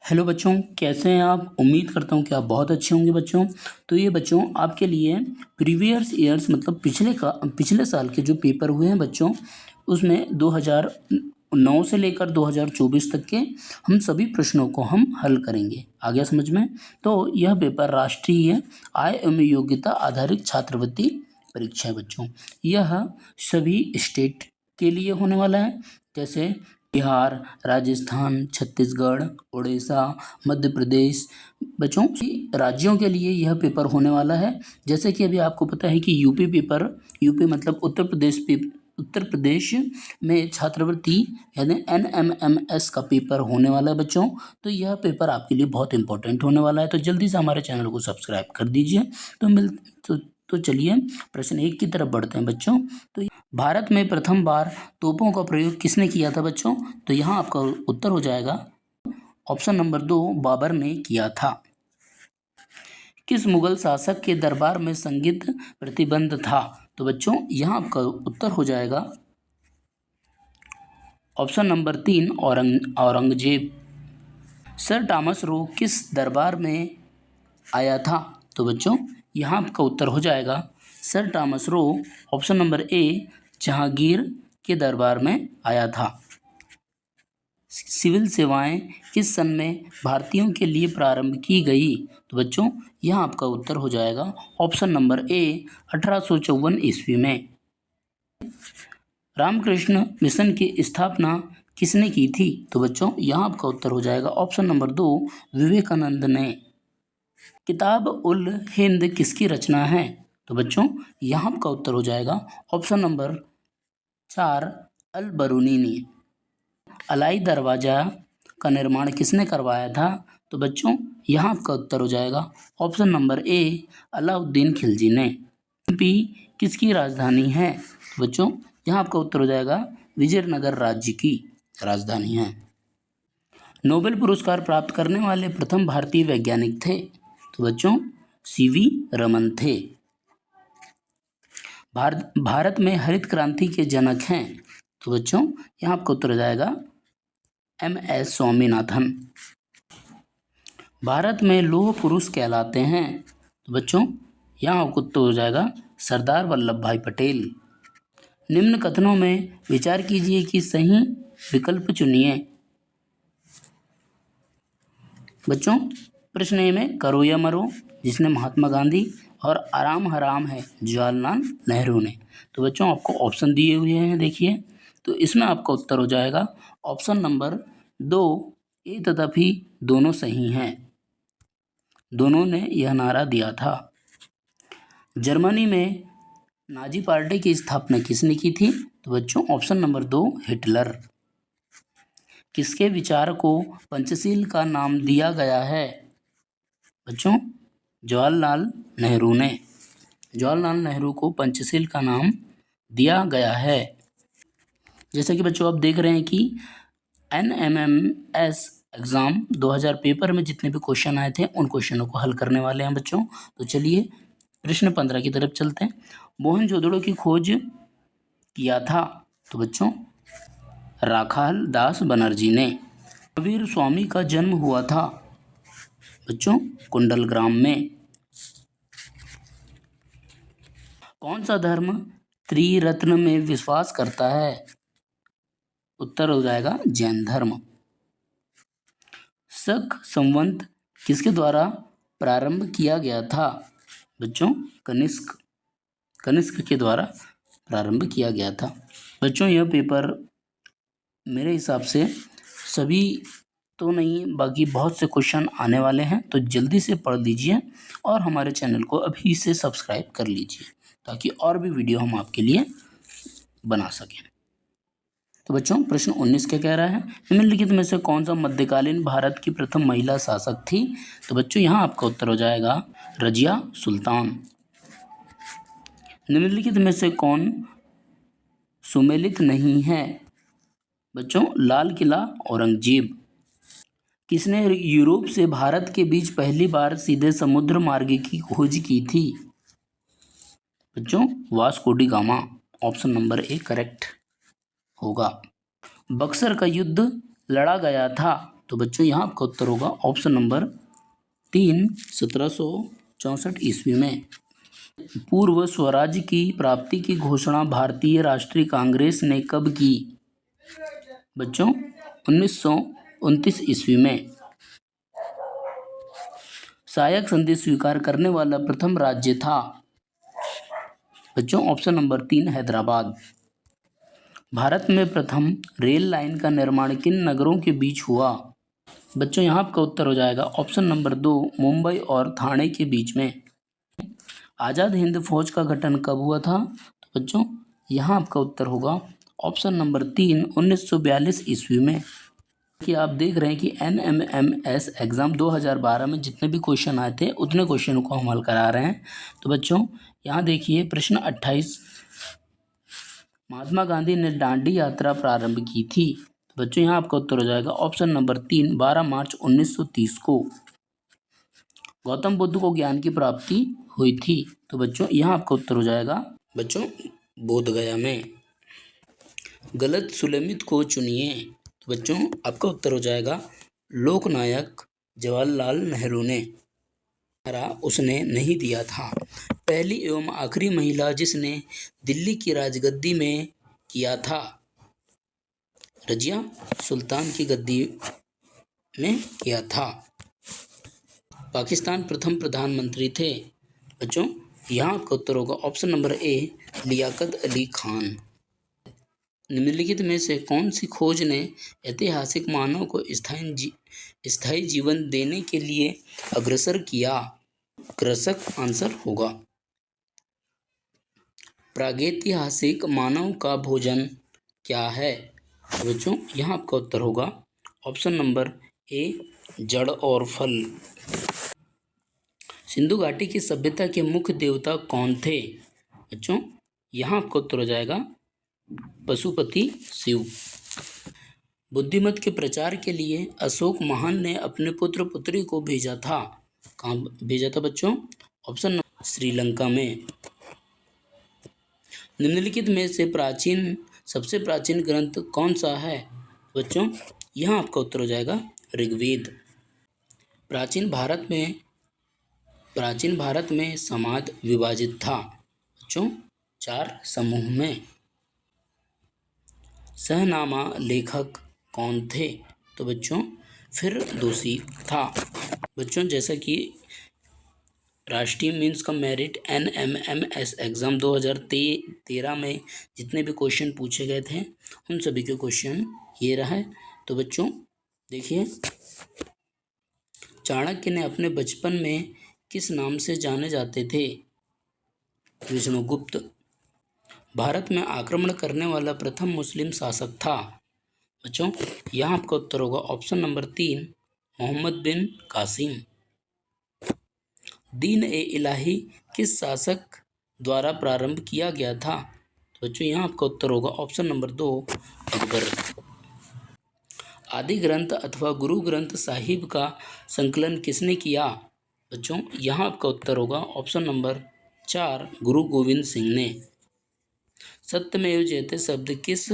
Hello बच्चों, कैसे हैं आप। उम्मीद करता हूँ कि आप बहुत अच्छे होंगे बच्चों। तो ये बच्चों आपके लिए प्रीवियस ईयर्स मतलब पिछले साल के जो पेपर हुए हैं बच्चों, उसमें 2009 से लेकर 2024 तक के हम सभी प्रश्नों को हम हल करेंगे। आ गया समझ में। तो यह पेपर राष्ट्रीय आय एवं योग्यता आधारित छात्रवृत्ति परीक्षा है बच्चों। यह सभी स्टेट के लिए होने वाला है, जैसे बिहार, राजस्थान, छत्तीसगढ़, उड़ीसा, मध्य प्रदेश। बच्चों राज्यों के लिए यह पेपर होने वाला है। जैसे कि अभी आपको पता है कि यूपी मतलब उत्तर प्रदेश में छात्रवृत्ति यानी NMMS का पेपर होने वाला है बच्चों। तो यह पेपर आपके लिए बहुत इंपॉर्टेंट होने वाला है। तो जल्दी से हमारे चैनल को सब्सक्राइब कर दीजिए। तो चलिए प्रश्न 1 की तरफ बढ़ते हैं बच्चों। तो भारत में प्रथम बार तोपों का प्रयोग किसने किया था बच्चों। तो यहाँ आपका उत्तर हो जाएगा ऑप्शन नंबर 2, बाबर ने किया था। किस मुगल शासक के दरबार में संगीत प्रतिबंध था। तो बच्चों यहाँ आपका उत्तर हो जाएगा option number 3, Aurangzeb. Sir Thomas Roe किस दरबार में आया था। तो बच्चों यहाँ आपका उत्तर हो जाएगा sir Thomas Roe option number ए, जहांगीर के दरबार में आया था। सिविल सेवाएं किस सन में भारतीयों के लिए प्रारंभ की गई। तो बच्चों यहाँ आपका उत्तर हो जाएगा ऑप्शन नंबर ए, 1854 ईस्वी में। रामकृष्ण मिशन की स्थापना किसने की थी। तो बच्चों यहाँ आपका उत्तर हो जाएगा ऑप्शन नंबर 2, विवेकानंद ने। किताब उल हिंद किसकी रचना है। तो बच्चों यहाँ आपका उत्तर हो जाएगा ऑप्शन नंबर 4, अल बरूनी ने। अलाई दरवाज़ा का निर्माण किसने करवाया था। तो बच्चों यहाँ आपका उत्तर हो जाएगा ऑप्शन नंबर ए, अलाउद्दीन खिलजी ने। एमपी किसकी राजधानी है। तो बच्चों यहाँ आपका उत्तर हो जाएगा विजयनगर राज्य की राजधानी है। नोबेल पुरस्कार प्राप्त करने वाले प्रथम भारतीय वैज्ञानिक थे। तो बच्चों CV रमन थे। भारत में हरित क्रांति के जनक हैं। तो बच्चों यहाँ आपका उत्तर हो जाएगा MS स्वामीनाथन। भारत में लौह पुरुष कहलाते हैं। तो बच्चों यहाँ आपको उत्तर हो जाएगा सरदार वल्लभ भाई पटेल। निम्न कथनों में विचार कीजिए कि सही विकल्प चुनिए। बच्चों प्रश्न ए में करो या मरो जिसने महात्मा गांधी, और आराम हराम है जवाहरलाल नेहरू ने। तो बच्चों आपको ऑप्शन दिए हुए हैं देखिए। तो इसमें आपका उत्तर हो जाएगा ऑप्शन नंबर 2, ए तथा भी दोनों सही हैं। दोनों ने यह नारा दिया था। जर्मनी में नाजी पार्टी की स्थापना किसने की थी। तो बच्चों ऑप्शन नंबर 2, हिटलर। किसके विचार को पंचशील का नाम दिया गया है। बच्चों जवाहरलाल नेहरू ने। जवाहरलाल नेहरू को पंचशील का नाम दिया गया है। जैसे कि बच्चों आप देख रहे हैं कि NMMS एग्ज़ाम 2000 पेपर में जितने भी क्वेश्चन आए थे उन क्वेश्चनों को हल करने वाले हैं बच्चों। तो चलिए प्रश्न 15 की तरफ चलते हैं। मोहनजोदड़ो की खोज किया था। तो बच्चों राखाल दास बनर्जी ने। महावीर स्वामी का जन्म हुआ था। बच्चों कुंडलग्राम में। कौन सा धर्म त्रिरत्न में विश्वास करता है। उत्तर हो जाएगा जैन धर्म। शक संवत किसके द्वारा प्रारंभ किया गया था। बच्चों कनिष्क के द्वारा प्रारंभ किया गया था। बच्चों यह पेपर मेरे हिसाब से सभी तो नहीं, बाकी बहुत से क्वेश्चन आने वाले हैं। तो जल्दी से पढ़ लीजिए और हमारे चैनल को अभी से सब्सक्राइब कर लीजिए ताकि और भी वीडियो हम आपके लिए बना सकें। तो बच्चों प्रश्न 19 क्या कह रहा है। निम्नलिखित में से कौन सा मध्यकालीन भारत की प्रथम महिला शासक थी। तो बच्चों यहाँ आपका उत्तर हो जाएगा रजिया सुल्तान। निम्नलिखित में से कौन सुमेलित नहीं है। बच्चों लाल किला औरंगजेब। किसने यूरोप से भारत के बीच पहली बार सीधे समुद्र मार्ग की खोज की थी। बच्चों Vasco D gamma. Option number A correct होगा। बक्सर का युद्ध लड़ा गया था। तो बच्चों यहाँ आपका उत्तर होगा ऑप्शन नंबर 3, 1764 ईस्वी में। पूर्व स्वराज्य की प्राप्ति की घोषणा भारतीय राष्ट्रीय कांग्रेस ने कब की? बच्चों 1929 ईस्वी में। सहायक संधि स्वीकार करने वाला प्रथम राज्य था? बच्चों ऑप्शन नंबर 3, हैदराबाद। भारत में प्रथम रेल लाइन का निर्माण किन नगरों के बीच हुआ? बच्चों यहाँ आपका उत्तर हो जाएगा ऑप्शन नंबर 2, मुंबई और ठाणे के बीच में। आज़ाद हिंद फौज का गठन कब हुआ था? तो बच्चों यहाँ आपका उत्तर होगा ऑप्शन नंबर 3, 1942 ईस्वी में। कि आप देख रहे हैं कि NMMS एग्ज़ाम 2012 में जितने भी क्वेश्चन आए थे उतने क्वेश्चनों को हम हल करा रहे हैं। तो बच्चों यहाँ देखिए प्रश्न 28, महात्मा गांधी ने दांडी यात्रा प्रारंभ की थी? तो बच्चों यहाँ आपका उत्तर हो जाएगा ऑप्शन नंबर 3, 12 मार्च 1930 को। गौतम बुद्ध को ज्ञान की प्राप्ति हुई थी? तो बच्चों यहाँ आपका उत्तर हो जाएगा बच्चों बोधगया में। गलत सुलेमित को चुनिए। तो बच्चों आपका उत्तर हो जाएगा लोकनायक जवाहरलाल नेहरू ने। उसने नहीं दिया था। पहली एवं आखिरी महिला जिसने दिल्ली की राजगद्दी में किया था? रजिया सुल्तान की गद्दी में किया था। पाकिस्तान प्रथम प्रधानमंत्री थे? बच्चों यहाँ आपका उत्तर होगा option number A, Liaquat Ali Khan. निम्नलिखित में से कौन सी खोज ने ऐतिहासिक मानव को स्थायी जीवन देने के लिए अग्रसर किया? कृषक आंसर होगा। प्रागैतिहासिक मानव का भोजन क्या है? बच्चों यहाँ आपका उत्तर होगा ऑप्शन नंबर ए, जड़ और फल। सिंधु घाटी की सभ्यता के मुख्य देवता कौन थे? बच्चों यहाँ आपका उत्तर हो जाएगा पशुपति शिव। बुद्धिमत के प्रचार के लिए अशोक महान ने अपने पुत्र पुत्री को भेजा था? कहाँ भेजा था बच्चों? ऑप्शन नंबर श्रीलंका में। निम्नलिखित में से सबसे प्राचीन ग्रंथ कौन सा है? बच्चों यहाँ आपका उत्तर हो जाएगा ऋग्वेद। प्राचीन भारत में समाज विभाजित था? बच्चों 4 समूह में। सहनामा लेखक कौन थे? तो बच्चों फिरदौसी था। बच्चों जैसा कि राष्ट्रीय मीन्स का मेरिट NMMS एग्ज़ाम 2013 में जितने भी क्वेश्चन पूछे गए थे उन सभी के क्वेश्चन ये रहा है। तो बच्चों देखिए, चाणक्य ने अपने बचपन में किस नाम से जाने जाते थे? विष्णुगुप्त। भारत में आक्रमण करने वाला प्रथम मुस्लिम शासक था? बच्चों यहाँ आपका उत्तर होगा ऑप्शन नंबर 3, मोहम्मद बिन कासिम। दीन ए इलाही किस शासक द्वारा प्रारंभ किया गया था? तो बच्चों यहाँ आपका उत्तर होगा ऑप्शन नंबर 2, अकबर। आदि ग्रंथ अथवा गुरु ग्रंथ साहिब का संकलन किसने किया? बच्चों यहाँ आपका उत्तर होगा ऑप्शन नंबर 4, गुरु गोविंद सिंह ने। सत्यमेव जयते शब्द किस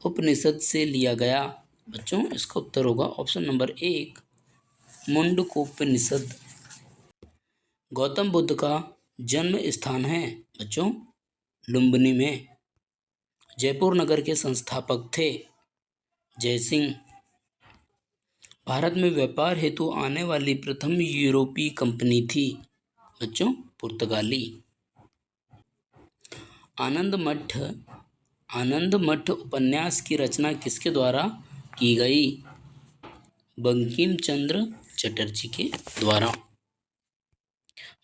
उपनिषद से लिया गया? बच्चों इसका उत्तर होगा ऑप्शन नंबर 1, मुंडकोपनिषद। गौतम बुद्ध का जन्म स्थान है? बच्चों लुम्बिनी में। जयपुर नगर के संस्थापक थे? जयसिंह। भारत में व्यापार हेतु आने वाली प्रथम यूरोपीय कंपनी थी? बच्चों पुर्तगाली। आनंद मठ उपन्यास की रचना किसके द्वारा की गई? बंकिम चंद्र चटर्जी के द्वारा।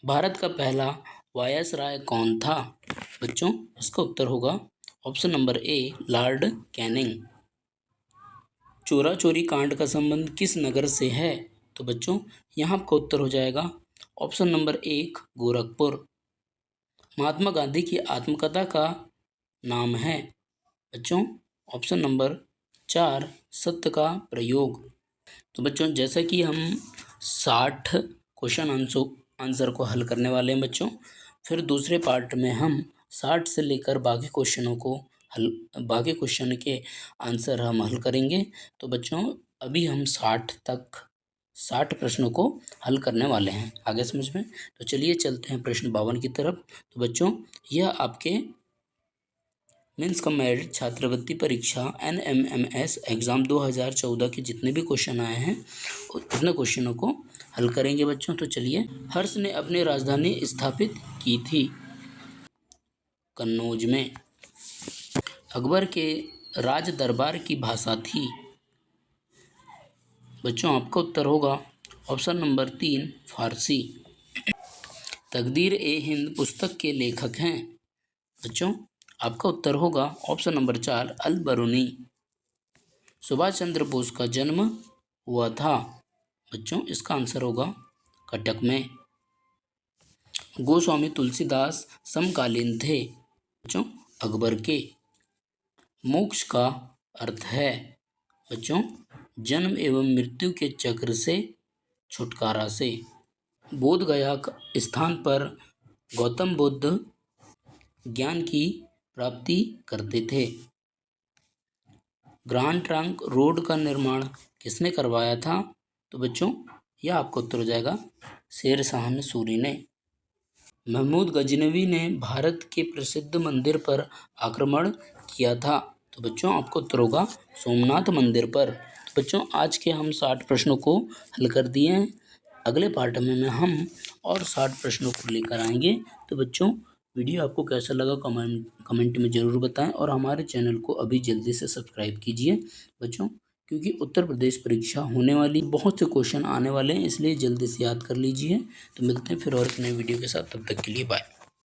भारत का पहला वायसराय कौन था? बच्चों इसका उत्तर होगा ऑप्शन नंबर ए, लॉर्ड कैनिंग। चोरा चोरी कांड का संबंध किस नगर से है? तो बच्चों यहाँ आपका उत्तर हो जाएगा ऑप्शन नंबर 1, गोरखपुर। महात्मा गांधी की आत्मकथा का नाम है? बच्चों ऑप्शन नंबर 4, सत्य का प्रयोग। तो बच्चों जैसा कि हम 60 क्वेश्चन आंसर को हल करने वाले हैं बच्चों, फिर दूसरे पार्ट में हम 60 से लेकर बाकी क्वेश्चन के आंसर हम हल करेंगे। तो बच्चों अभी हम 60 प्रश्नों को हल करने वाले हैं। आगे समझ में? तो चलिए चलते हैं प्रश्न 52 की तरफ। तो बच्चों, यह आपके मीन्स कम्बाइंड छात्रवृत्ति परीक्षा NMMS एग्ज़ाम 2014 के जितने भी क्वेश्चन आए हैं उतने क्वेश्चनों को हल करेंगे बच्चों। तो चलिए, हर्ष ने अपनी राजधानी स्थापित की थी कन्नौज में। अकबर के राज दरबार की भाषा थी। बच्चों, आपका उत्तर होगा ऑप्शन नंबर 3 फारसी। तकदीर ए हिंद पुस्तक के लेखक हैं। बच्चों, आपका उत्तर होगा ऑप्शन नंबर 4 अल बरूनी। सुभाष चंद्र बोस का जन्म हुआ था। बच्चों, इसका आंसर होगा कटक में। गोस्वामी तुलसीदास समकालीन थे। बच्चों, अकबर के। मोक्ष का अर्थ है। बच्चों, जन्म एवं मृत्यु के चक्र से छुटकारा से। बोध गया स्थान पर गौतम बुद्ध ज्ञान की प्राप्ति करते थे। ग्रांड ट्रंक रोड का निर्माण किसने करवाया था? तो बच्चों, यह आपका उत्तर हो जाएगा शेर शाह सूरी ने। महमूद गजनवी ने भारत के प्रसिद्ध मंदिर पर आक्रमण किया था। तो बच्चों, आपका उत्तर होगा सोमनाथ मंदिर पर। तो बच्चों, आज के हम 60 प्रश्नों को हल कर दिए हैं। अगले पार्ट में हम और 60 प्रश्नों को लेकर आएंगे। तो बच्चों, वीडियो आपको कैसा लगा कमेंट में ज़रूर बताएं और हमारे चैनल को अभी जल्दी से सब्सक्राइब कीजिए बच्चों, क्योंकि उत्तर प्रदेश परीक्षा होने वाली, बहुत से क्वेश्चन आने वाले हैं, इसलिए जल्दी से याद कर लीजिए। तो मिलते हैं फिर और एक नए वीडियो के साथ, तब तक के लिए बाय।